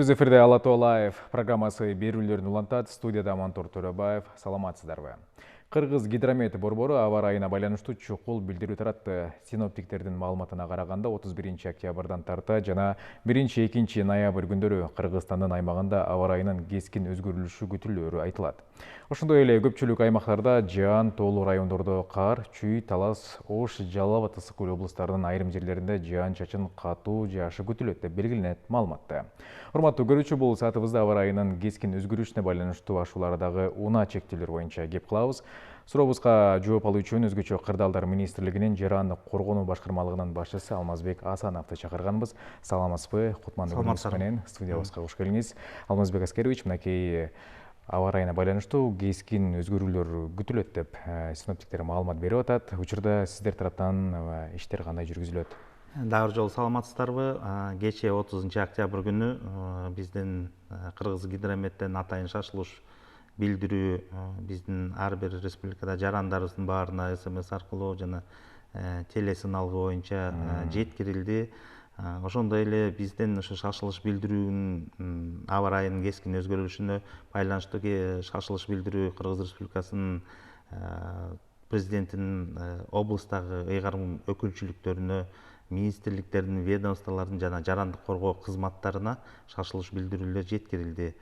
Түз эфирде Ала Тоолаев программасы берүүлөрүн улантат. Студияда Мантур Төрөбаев. Саламатсыздарбы? Кыргыз гидромет борбору аба ырайына байланыштуу чукул билдирүү таратты. Синоптиктердин маалыматына караганда 31 октябрдан тарта жана 1-2 ноябрь күндөрү Кыргызстандын аймагында аба ырайынын кескин өзгөрүлүшү күтүлөөрү айтылат. Ошондой эле көпчүлүк аймактарда жаан, тоолуу райондордо кар, чүй, Талас, Ош, Жалал абад, Ысык Көл облустарынын айрым жерлеринде жаан-чачын катуу жаашы күтүлөт деп белгиленет маалыматта. Урматтуу көрүүчү, бул саатыбызда аба ырайынын кескин өзгөрүшүнө байланыштуу ашуулардагы унаа чектөөлөр боюнча кеп кылабыз. Сурообузга жооп алуу үчүн өзгөчө кырдаалдар министрлигинин жарандык коргонуу башкармалыгынын башчысы Алмазбек Асановду чакырганбыз. Саламатсызбы? Кутмандуу күнүңүз менен студиябызга кош келиңиз. Алмазбек Аскерович, мынакей аба ырайына байланыштуу кескин өзгөрүүлөр күтүлөт деп синоптиктер маалымат берип атат. Учурда сиздер тараптан иштер кандай жүргүзүлөт? Дагы жолу саламатсыздарбы? Кечээ 30 октябрь күнү биздин Кыргыз гидрометтен атайын шашылыш билдирүү биздин ар бир республикада жарандарыбыздын баарына СМС аркылуу жана телесыналгы боюнча жеткирилди. Ошондой эле биздин ушу шашылыш билдирүүнүн аба ырайынын кескин өзгөрүлүшүнө байланыштуу шашылыш билдирүү Кыргыз Республикасынын президентинин облустагы ыйгарым өкүлчүлүктөрүнө, министрликтердин, ведомстволордун жана жарандык коргоо кызматтарына шашылыш билдирүүлөр жеткирилди.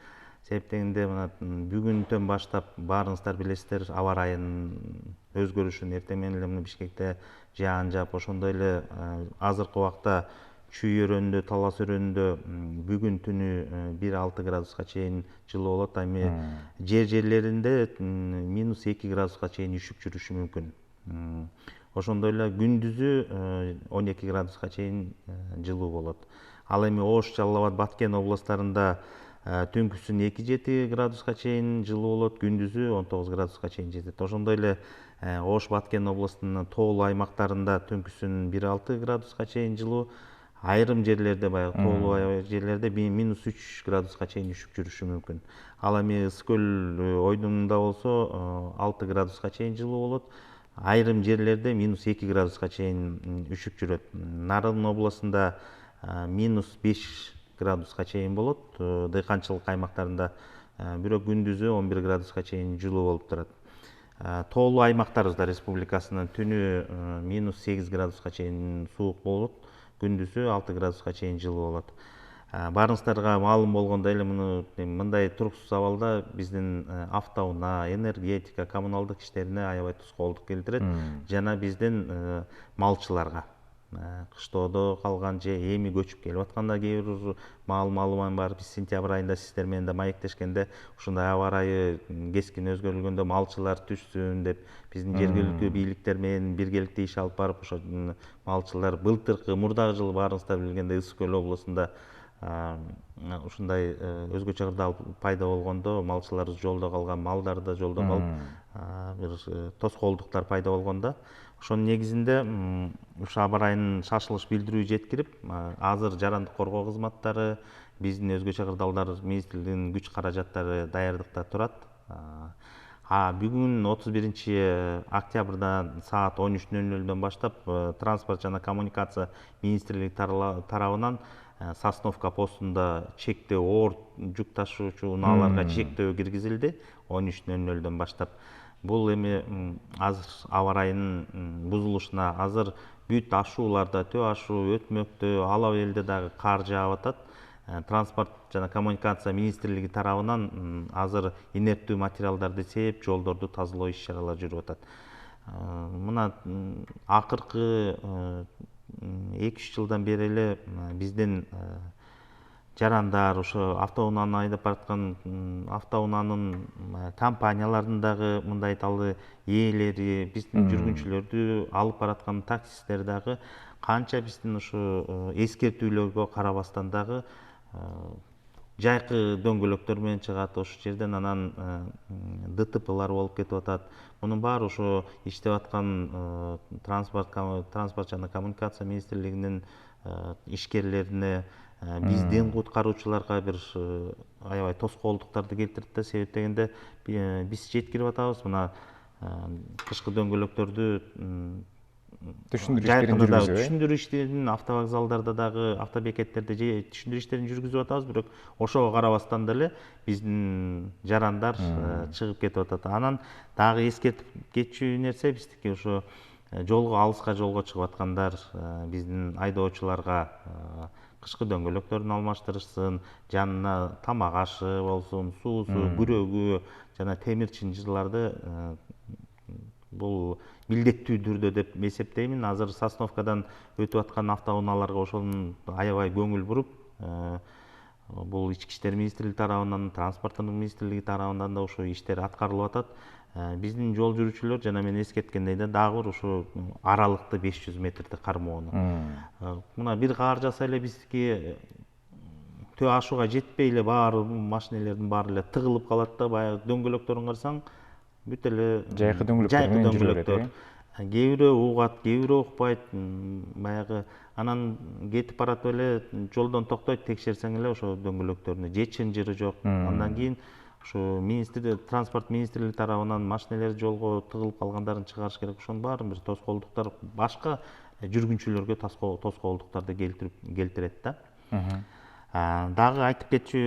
Себептегенде бүгүндөн баштап баарыңыздар билесиздер, аба ырайынын өзгөрүшүн эртең менен эле Бишкекте жаан жаап, ошондой эле азыркы убакта чүй өрөөнүндө, Талас өрөөнүндө бүгүн түнү 1-6 градуска чейин жылуу болот. Эми жерлеринде -2 градуска чейин үшүк жүрүшү мүмкүн. Ошондой эле күндүзү 12 градуска чейин жылуу болот. Ал эми Ош, Жалал абад, Баткен областарында түнкүсүн 2-7 градуска чейин жылуу болот, күндүзү 19 градуска чейин жетет. Ошондой эле Ош, Баткен областынын тоолуу аймактарында түнкүсүн 1-6 градуска чейин жылуу, айрым жерлерде баягы тоолуу жерлерде -3 градуска чейин үшүк жүрүшү мүмкүн. Ал эми Ысык Көл ойдунунда болсо 6 градуска чейин жылуу болот. Айрым жерлерде -2 градуска чейин үшүк жүрөт. Нарын областында -5 градуска чейин болот. Дыйканчылык аймактарында бирок күндүзү 11 градуска чейин жылуу болуп турат. Тоолуу аймактарыбызда республикасынын түнү -8 градуска чейин суук болот, күндүзү 6 градуска чейин жылуу болот. Баарыңыздарга маалым болгондой эле мындай туруксуз абалда биздин автоунаа, энергетика, коммуналдык иштерине аябай тоскоолдук келтирет жана биздин малчыларга. Кыштоодо калган же эми көчүп келип атканда кээ бир маалымат бар. Биз сентябрь айында сиздер менен да маектешкенде ушундай аба ырайы кескин өзгөрүлгөндө малчылар түшсүн деп биздин жергиликтүү бийликтер менен биргеликте иш алып барып, ошо малчылар былтыркы мурдагы жылы баарыңыздар билгендей Ысык Көл облусунда ушундай өзгөчө кырдаал пайда болгондо, малчыларыбыз жолдо калган, малдары да жолдо калып бир тоскоолдуктар пайда болгондо, ошонун негизинде ушу аба ырайынын шашылыш билдирүү жеткирип, азыр жарандык коргоо кызматтары, биздин өзгөчө кырдаалдар министрлигинин күч каражаттары даярдыкта турат. Бүгүн 31 октябрдан саат 13:00 баштап транспорт жана коммуникация министрлиги тарабынан Сосновка постунда чектөө, оор жүк ташуучу унааларга чектөө киргизилди 13:00 баштап. Бул эми азыр аба ырайынын бузулушуна азыр бүт ашууларда, төө ашуу, өтмөктө, ала белде дагы кар жаап атат. Транспорт жана коммуникация министрлиги тарабынан азыр инерттүү материалдарды сээп, жолдорду тазалоо иш-чаралары жүрүп атат. Мына акыркы 2-3 жылдан бери эле биздин жарандар, ошо автоунааны айдап бараткан автоунаанын компанияларынын дагы мындай айталы ээлери, биздин жүргүнчүлөрдү алып бараткан таксисттер дагы канча биздин ушу эскертүүлөргө карабастан дагы жайкы дөңгөлөктөр менен чыгат, ошол жерден анан ДТПлар болуп кетип атат. Мунун баары ошо иштеп аткан транспорт жана коммуникация министрлигинин ишкерлерине, биздин куткаруучуларга бир аябай тоскоолдуктарды келтирет да. Себептегенде биз жеткирип атабыз, мына кышкы дөңгөлөктөрдү Түшүндүрүү иштерин жайкында дагы жүргүзүп, түшүндүрүү иштерин автобокзалдарда дагы автобекеттерде түшүндүрүү иштерин жүргүзүп атабыз, бирок ошого карабастан деле биздин жарандар чыгып кетип атат. Анан дагы эскертип кетчү нерсе биздики ошо алыска жолго чыгып аткандар биздин айдоочуларга кышкы дөңгөлөктөрүн алмаштырышсын, жанына тамак ашы болсун, суусу, күрөгү жана темир чынжырларды бул милдеттүү түрдө деп эсептеймин. Азыр Сосновкадан өтүп аткан автоунааларга ошонун аябай көңүл буруп, бул ички иштер министрлиги тарабынан, транспорттун министрлиги тарабынан да ошо иштер аткарылып атат. Биздин жол жүрүүчүлөр жана мен эскерткендей да дагы бир ошо аралыкты 500 метрди кармоону. Мына бир каар жаса эле биздики төө ашууга жетпей эле баары машинелердин баары эле тыгылып калат да, баягы дөңгөлөктөрүн карасаң бүт эле жайкы дөңгөлөктөр. Кээ бирөө угат, кээ бирөө укпайт, баягы анан кетип баратып эле жолдон токтойт, текшерсең эле ошо дөңгөлөктөрүнө же чынжыры жок. Андан кийин ошо транспорт министрлиги тарабынан машинелер жолго тыгылып калгандарын чыгарыш керек. Ошонун баарын бир тоскоолдуктар, башка жүргүнчүлөргө тоскоолдуктарды келтирет да. Дагы айтып кетчү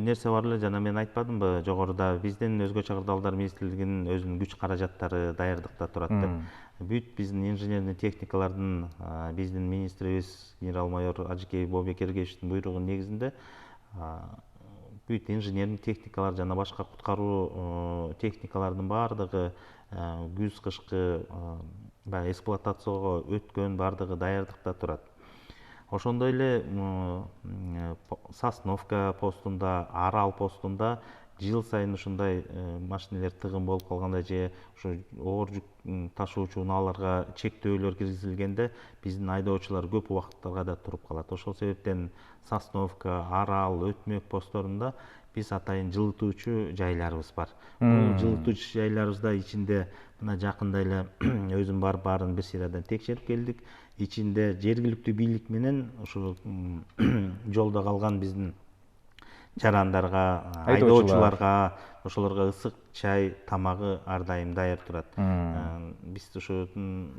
нерсе бар эле, жана мен айтпадымбы жогоруда, биздин өзгө чакырдалдар министрлигинин өзүнүн күч каражаттары даярдыкта турат деп. Бүт биздин инженерный техникалардын биздин министрибиз генерал-майор Ажыкей Бообекергеевичтин буйругунун негизинде бүт инженерный техникалар жана башка куткаруу техникалардын баардыгы күз кышкы баягы эксплуатацияга өткөн, баардыгы даярдыкта турат. Ошондой эле Сосновка постунда, Арал постунда жыл сайын ушундай машинелер тыгын болуп калганда же ошо оор жүк ташуучу унааларга чектөөлөр киргизилгенде биздин айдоочулар көп убакыттарга да туруп калат. Ошол себептен Сосновка, Арал, Өтмөк постторунда биз атайын жылытуучу жайларыбыз бар. Бул жылытуучу жайларыбызда ичинде мына жакында эле өзүм барып баарын бир сыйрадан текшерип келдик. Ичинде жергиликтүү бийлик менен ошо жолдо калган биздин жарандарга, айдоочуларга, ошолорго ысык чай, тамагы ар дайым даяр турат. Биз ошо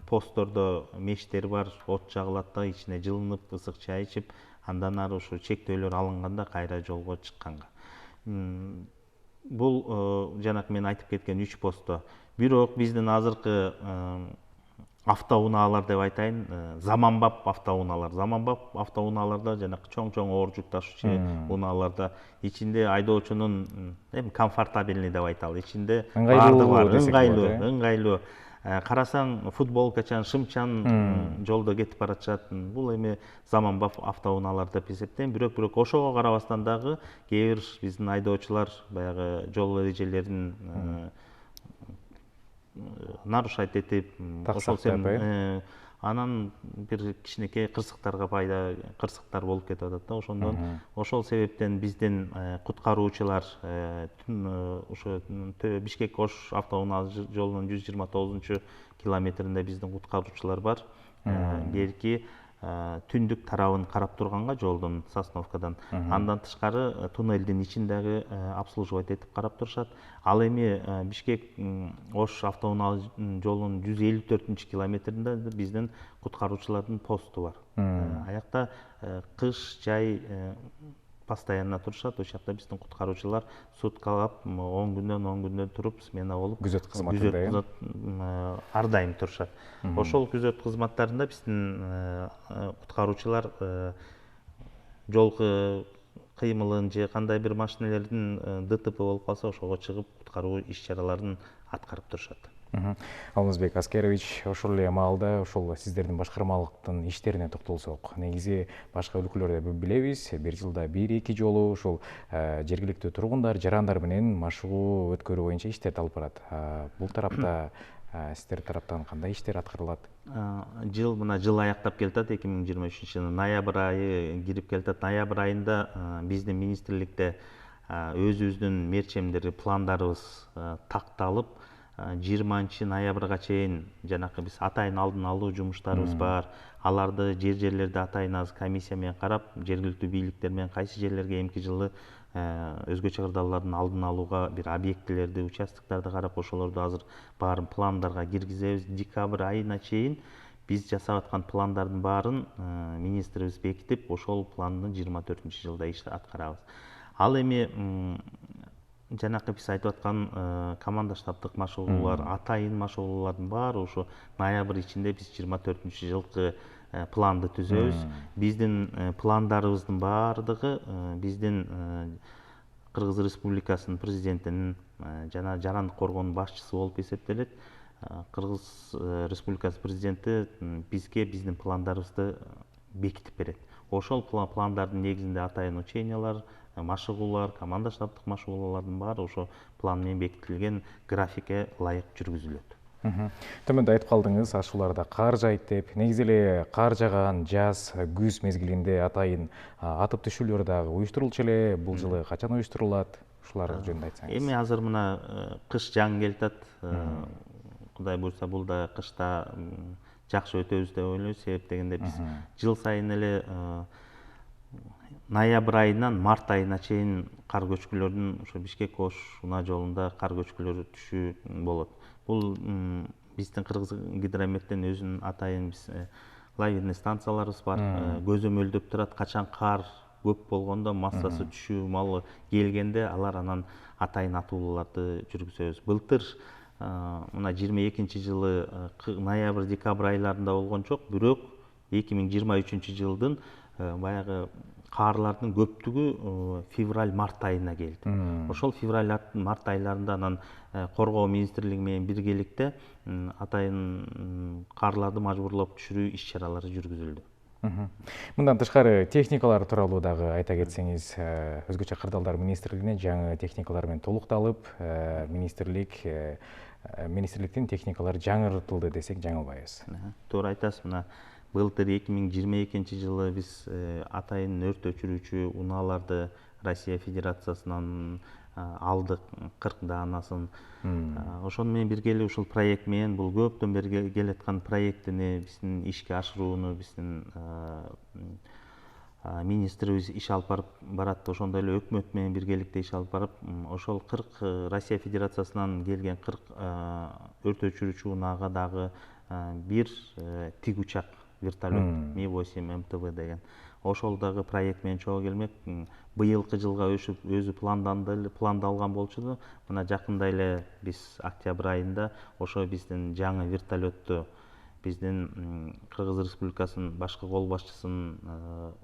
посттордо мештер бар, от жагылат да, ичине жылынып, ысык чай ичип, андан ары ошо чектөөлөр алынганда кайра жолго чыкканга. Бул жанакы мен айтып кеткен 3 постто. Бирок биздин азыркы автоунаалар деп айтайын, заманбап автоунаалар. Заманбап автоунааларда жанакы чоң-чоң оор жүк ташуучу унааларда ичинде айдоочунун комфортабельный деп айталы. Ичинде баардыгы бар, ыңгайлуу. Карасаң футболкачан, шымчан жолдо кетип баратышат. Бул эми заманбап автоунаалар деп эсептейм. Бирок ошого карабастан дагы кээ бир биздин айдоочулар баягы жол эрежелерин нарушать этип, ошол себептен анан бир кичинекей кырсыктар болуп кетип атат да. Ошондон ошол себептен биздин куткаруучулар ошо Бишкек-Ош автоунаа жолунун 129 километринде биздин куткаруучулар бар. Берки түндүк тарабын карап турганга жолдун Сосновкадан, андан тышкары туннелдин ичин дагы обслуживать этип карап турушат. Ал эми Бишкек-Ош автоунаа жолунун 154 километринде биздин куткаруучулардын посту бар. Аякта кыш, жай постоянно турушат. Ошол жакта биздин куткаруучулар суткалап 10 күндөн туруп смена болуп күзөт кызматында ар дайым турушат. Ошол күзөт кызматтарында биздин куткаруучулар жол кыймылын же кандай бир машинелердин ДТП болуп калса ошого чыгып куткаруу иш-чараларын аткарып турушат. Алмазбек Аскерович, ошол эле маалда ошол сиздердин башкармалыктын иштерине токтолсок. Негизи башка өлкөлөрдө билебиз, бир жылда 1-2 жолу ошол жергиликтүү тургундар, жарандар менен машыгуу өткөрүү боюнча иштерди алып барат. Бул тарапта сиздер тараптан кандай иштер аткарылат? Жыл аяктап келатат, 2023 жылдын ноябрь айы кирип келатат. Ноябрь айында биздин министрликте өзүбүздүн мерчемдери, пландарыбыз такталып, 20 ноябрга чейин жанакы биз атайын алдын алуу жумуштарыбыз бар. Аларды жерлерди атайын аз комиссия менен карап, жергиликтүү бийликтер менен кайсы жерлерге эмки жылы өзгө чыгырдалардын алдын алууга бир объектилерди, участоктарды карап, ошолорду азыр баарын пландарга киргизебиз. Декабрь айына чейин биз жасап аткан пландардын баарын министрибиз бекитип, ошол планды 24 жылда аткарабыз. Ал эми жанакы биз айтып аткан команда штабтык машыгуулар, атайын машыгуулардын баары ушу ноябрь ичинде биз 24 жылкы планды түзөбүз. Биздин пландарыбыздын баардыгы биздин Кыргыз Республикасынын президентинин жана жарандык коргоонун башчысы болуп эсептелет. Кыргыз Республикасы президенти бизге биздин пландарыбызды бекитип берет. Ошол пландардын негизинде атайын учениялар, машыгуулар, команда штабтык машыгуулардын баары ошо план менен бекитилген графикке ылайык жүргүзүлөт. Төмөндө айтып калдыңыз, ашууларда кар жайт деп. Негизи эле кар жааган жаз, күз мезгилинде атайын атып түшүүлөр дагы уюштурулчу эле. Бул жылы качан уюштурулат? Ушулар жөнүндө айтсаңыз. Эми азыр мына кыш жаңы келип атат. Кудай буйрса бул да кышта жакшы өтөбүз деп ойлойбуз. Себеп дегенде биз жыл сайын эле ноябрь айынан март айына чейин кар көчкүлөрдүн ошо Бишкек Ош унаа жолунда кар көчкүлөрү түшүү болот. Бул биздин Кыргыз гидрометтен өзүнүн атайын биз лавинный станцияларыбыз бар. Көзөмөлдөп турат, качан кар көп болгондо, массасы түшүү маалы келгенде алар анан атайын атууларды жүргүзөбүз. Былтыр мына 22 жылы ноябрь декабрь айларында болгон жок, бирок 2023 жылдын баягы карлардын көптүгү февраль март айына келди. Ошол февраль март айларында анан коргоо министрлиги менен биргеликте атайын карларды мажбурлап түшүрүү иш чаралары жүргүзүлдү. Мындан тышкары техникалар тууралуу дагы айта кетсеңиз, өзгөчө кырдаалдар министрлигине жаңы техникалар менен толукталып, министрликтин техникалары жаңыртылды десек жаңылбайбыз. Туура айтасыз. Мына былтыр 2022 жылы биз атайын өрт өчүрүүчү унааларды Россия Федерациясынан алдык 40 даанасын. Ошону менен биргеле ушул проект менен бул көптөн бери келаткан проектини биздин ишке ашырууну биздин министрибиз иш алып барат. Ошондой эле өкмөт менен биргеликте иш алып барып, ошол 40 Россия Федерациясынан келген 40 өрт өчүрүүчү унаага дагы бир тик учак вертолет Ми-8 МТВ деген. Ошол дагы проект менен чогуу келмек. Быйылкы жылга өзү пландалган болчу. Мына жакында эле биз октябрь айында ошо биздин жаңы вертолетту биздин Кыргыз Республикасынын башкы кол башчысынын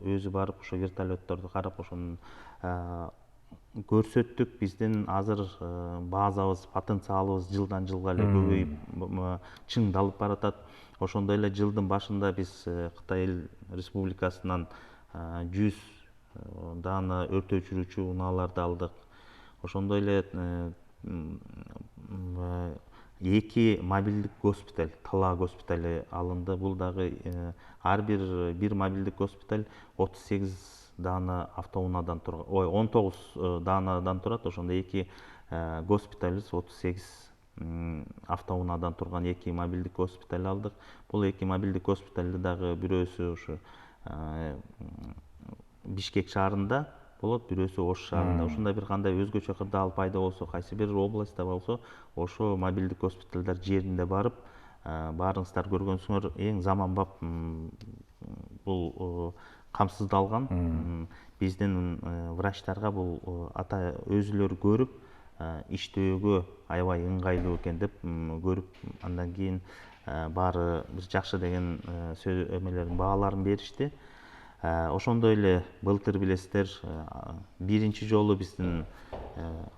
өзү барып ошо вертолетторду карап ошонун көрсөттүк. Биздин азыр базабыз, потенциалыбыз жылдан жылга эле көбөйүп чыңдалып баратат. Ошондой эле жылдын башында биз Кытай Республикасынан 100 даана өрт өчүрүүчү унааларды алдык. Ошондой эле 2 мобилдик госпиталь, Тала госпитали алынды. Бул дагы ар бир мобилдик госпиталь 38 даана автоунаадан турат. 19 даанадан турат. Ошондо 2 госпиталыбыз 38 автоунаадан турган 2 мобилдик госпиталь алдык. Бул 2 мобилдик госпитальды дагы бирөөсү ушу Бишкек шаарында болот, бирөөсү Ош шаарында. Ошондой бир кандай өзгөчө кырдаал пайда болсо, кайсы бир областта болсо, ошо мобилдик госпиталдар жеринде барып, баарыңыздар көргөнсүңөр, эң заманбап бул камсыздалган. Биздин врачтарга бул өзүлөрү көрүп, иштөөгө аябай ыңгайлуу экен деп көрүп, андан кийин баары бир жакшы деген бааларын беришти. Ошондой эле былтыр билесиздер, биринчи жолу биздин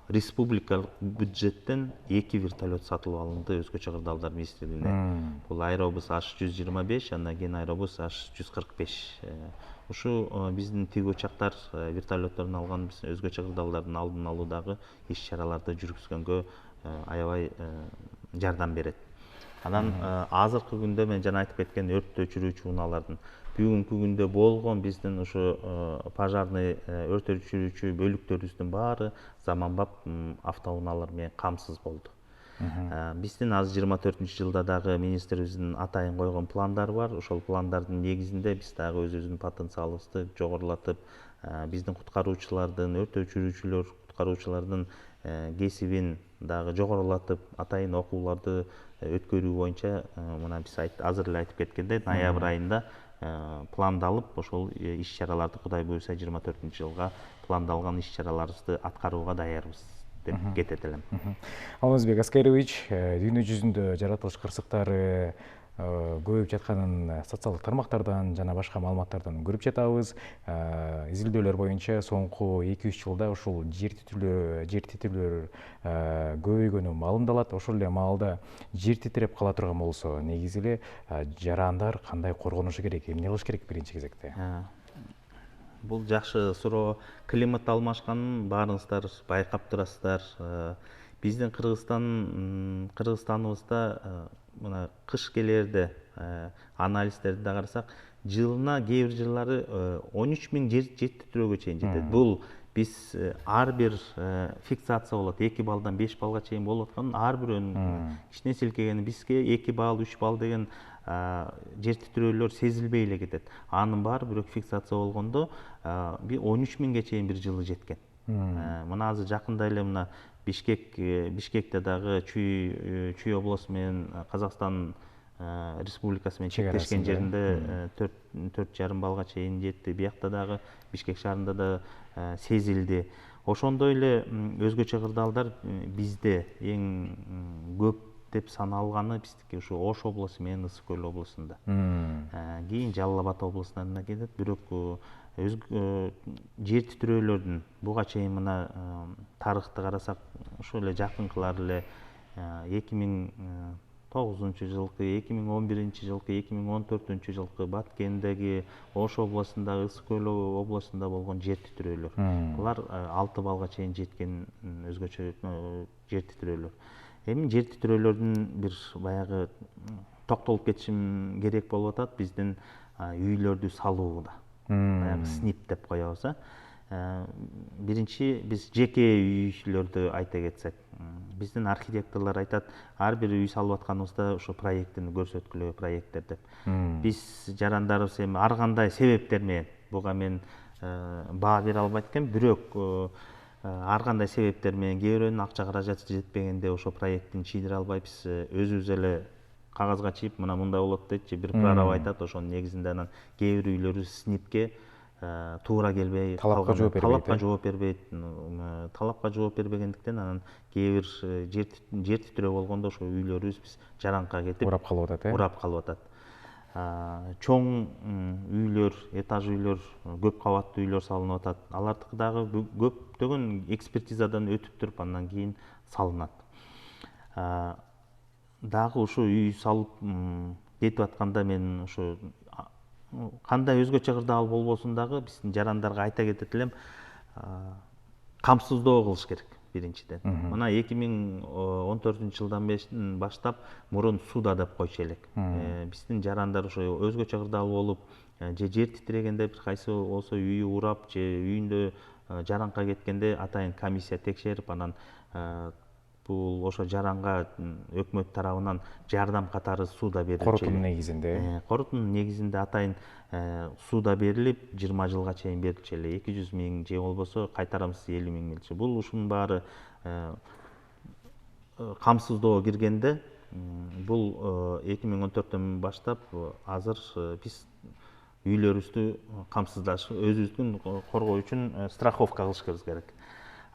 республикалык бюджеттен 2 вертолет сатылып алынды өзгөчө кырдаалдар министрлигине. Бул Аэробус H125, андан кийин Аэробус H145. Ушу биздин тик учактар вертолетторун алган биз өзгөчө кырдаалдардын алдын алуудагы иш чараларды жүргүзгөнгө аябай жардам берет. Анан азыркы күндө мен жана айтып кеткен өрт өчүрүүчү унаалардын бүгүнкү күндө болгон биздин ушу пожарный өрт өчүрүүчү бөлүктөрүбүздүн баары заманбап автоунаалар менен камсыз болду. Биздин азыр 24 жылда дагы министрибиздин атайын койгон пландары бар. Ошол пландардын негизинде биз дагы өзүбүздүн потенциалыбызды жогорулатып, биздин куткаруучулардын, өрт өчүрүүчүлөр, куткаруучулардын кесибин дагы жогорулатып атайын окууларды өткөрүү боюнча мына биз азыр эле айтып кеткендей ноябрь айында пландалып ошол иш чараларды Кудай буюрса 24-жылга пландалган иш чараларыбызды аткарууга даярбыз деп кетет элем. Алмазбек Аскарович, дүйнө жүзүндө жаратылыш кырсыктары көбөйүп жатканын социалдык тармактардан жана башка маалыматтардан көрүп жатабыз. Изилдөөлөр боюнча соңку 2-3 жылда ушул жер титирөөлөр көбөйгөнү маалымдалат. Ошол эле маалда жер титиреп кала турган болсо, негизи эле жарандар кандай коргонушу керек, эмне кылыш керек биринчи кезекте? Бул жакшы суроо. Климат алмашканын баарыңыздар байкап турасыздар. Биздин Кыргызстаныбызда мына кыш келерде анализдерди да карасак, жылына кээ бир жылдары 13 000 жер титирөөгө чейин жетет. Бул биз ар бир фиксация болот, 2 балдан 5 балга чейин болуп аткан ар бирөөнүн кичине силкегени бизге 2 балл, 3 балл деген жер титирөөлөр сезилбей эле кетет. Анын баары бирок фиксация болгондо 13 000ге чейин бир жылы жеткен. Мына азыр жакында эле мына Бишкекте дагы Чүй облусу менен Казакстан Республикасы менен чектешкен жеринде 4,5 балга чейин жетти. Биякта дагы Бишкек шаарында да сезилди. Ошондой эле өзгөчө кырдаалдар бизде эң көп деп саналганы биздики ушу Ош облусу менен Ысык Көл облусунда. Кийин Жалал Абад облустарына кетет. Бирок жер титирөөлөрдүн буга чейин мына тарыхты карасак, ошол эле жакынкылар эле 2009-жылкы, 2011-жылкы, 2014-жылкы Баткендеги, Ош облусундагы, Ысык Көл облусунда болгон жер титирөөлөр. Булар 6 балга чейин жеткен өзгөчө жер титирөөлөр. Эми жер титирөөлөрдүн бир баягы токтолуп кетишим керек болуп атат биздин үйлөрдү салууда. Баягы СНИП деп коебуз. Биринчи биз жеке үйлөрдү айта кетсек, биздин архитекторлор айтат, ар бир үй салып атканыбызда ошо проекттин көрсөткүлө проекттер деп. Биз жарандарыбыз эми ар кандай себептер менен буга мен баа бере албайт экенм, бирок ар кандай себептер менен кээ бирөөнүн акча каражаты жетпегенде ошо проекттин чийдире албайбыз, өзүбүз эле кагазга чийип мына мындай болот дейчи, бир прораб айтат, ошонун негизинде анан кээ бир үйлөрүбүз СНИПке туура келбей талапка жооп бербейт. Талапка жооп бербегендиктен анан кээ бир жер титирөө болгондо ошо үйлөрүбүз биз жаранка кетип урап калып атат. Чоң үйлөр, этаж үйлөр, көп кабаттуу үйлөр салынып атат. Алардыкы дагы көптөгөн экспертизадан өтүп туруп андан кийин салынат. Дагы ушу үй салып кетип атканда мен ушу кандай өзгөчө кырдаал болбосун дагы биздин жарандарга айта кетет элем, камсыздоо кылыш керек биринчиден. Мына 2014-жылдан баштап мурун суда деп койчу элек. Биздин жарандар ошо өзгөчө кырдаал болуп, же жер титирегенде бир кайсы болсо үйү урап, же үйүндө жаранка кеткенде атайын комиссия текшерип, анан бул ошо жаранга өкмөт тарабынан жардам катары суда берилчү. Корутундун негизинде. Корутундун негизинде атайын суда берилип 20 жылга чейин берилчү эле. 200 000 же болбосо кайтарамыз 50 000 берилчү. Бул ушунун баары камсыздоо киргенде, бул 2014-төн баштап азыр биз үйлөрүбүздү камсыздаш, өзүбүздүн коргоо үчүн страховка кылышыбыз керек.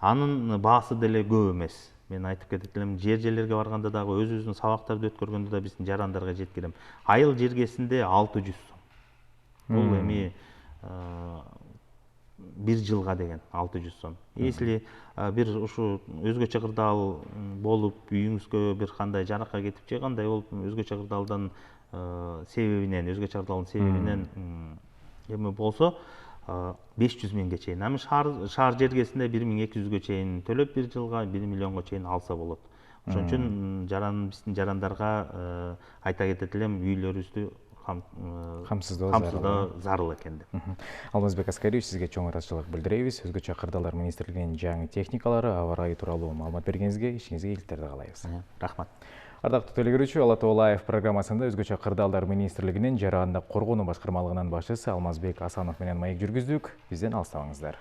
Анын баасы деле көп эмес. Мен айтып кетет элем, жерлерге барганда дагы өзүбүздүн сабактарды өткөргөндө да биздин жарандарга жеткирем. Айыл жергесинде 600 сом. Бул эми бир жылга деген 600 сом. Если бир ушу өзгөчө кырдаал болуп, үйүңүзгө бир кандай жарака кетип же кандай болуп, өзгөчө кырдаалдын себебинен эме болсо 500 000ге чейин. Ами шаар жергесинде 1200ге чейин төлөп бир жылга 1 миллионго чейин алса болот. Ошон үчүн биздин жарандарга айта кетет элем, үйлөрүбүздү камсыздоо зарыл экен деп. Алмазбек Аскарович, сизге чоң ыраазычылык билдиребиз. Өзгөчө кырдаалдар министрлигинин жаңы техникалары, аба ырайы тууралуу маалымат бергениңизге, ишиңизге ийгиликтерди каалайбыз. Рахмат. Ардактуу телекөрүүчү, Ала Тоо Лайв программасында өзгөчө кырдаалдар министрлигинин жарандык коргонуу башкармалыгынын башчысы Алмазбек Асанов менен маек жүргүздүк. Бизден алыстабаңыздар.